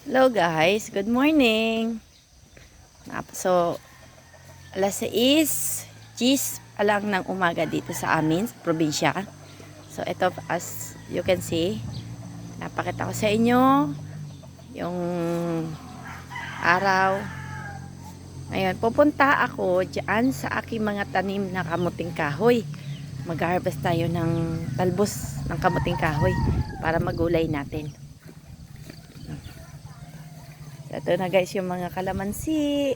Hello guys, good morning. So, alas 6, Gis alang ng umaga dito sa amin, sa probinsya. So, ito as you can see, napakita ko sa inyo yung araw. Ngayon, pupunta ako dyan sa aking mga tanim na kamuting kahoy. Mag-harvest tayo ng talbos ng kamuting kahoy para magulay natin. So, ito na guys yung mga kalamansi.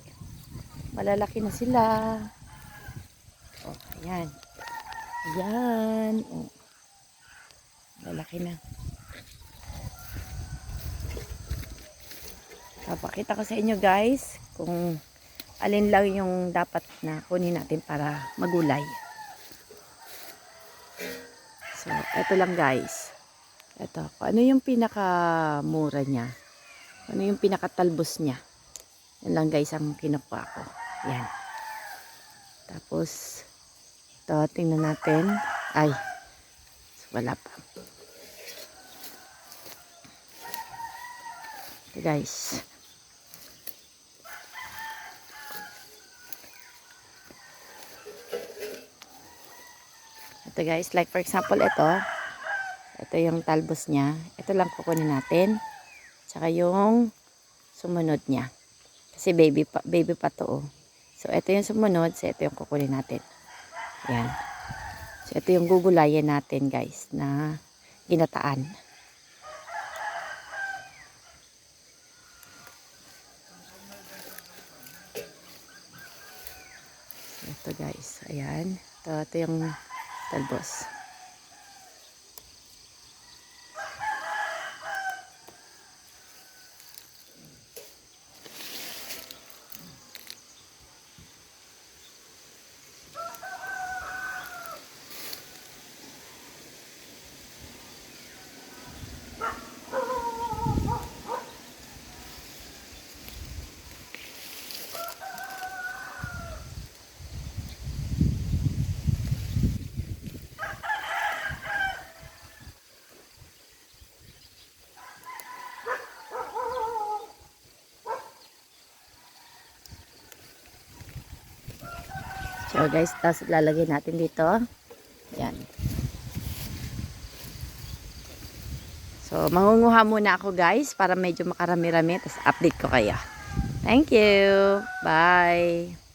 Malalaki na sila. Oh, ayan. Ayan. Oh, malalaki na. Papakita ko sa inyo guys kung alin lang yung dapat na kunin natin para magulay. So, ito lang guys. Ito. Kung ano yung pinakamura niya. Kung ano yung pinakatalbos niya. Yan lang guys ang kinukuha ko. Yan. Tapos, ito, tingnan natin. Ay, wala pa. Ito guys. Ito guys, like for example, ito yung talbos niya. Ito lang kukunin natin. Tsaka yung sumunod niya. Kasi baby pa to. Oh. So, ito yung sumunod. So, ito yung kukunin natin. Ayan. So, ito yung gugulayan natin guys na ginataan. So, ito guys. Ayan. Ito yung talbos. So guys, tapos lalagay natin dito. Yan. So, mangunguha muna ako guys para medyo makarami-rami. Tapos update ko kayo. Thank you. Bye.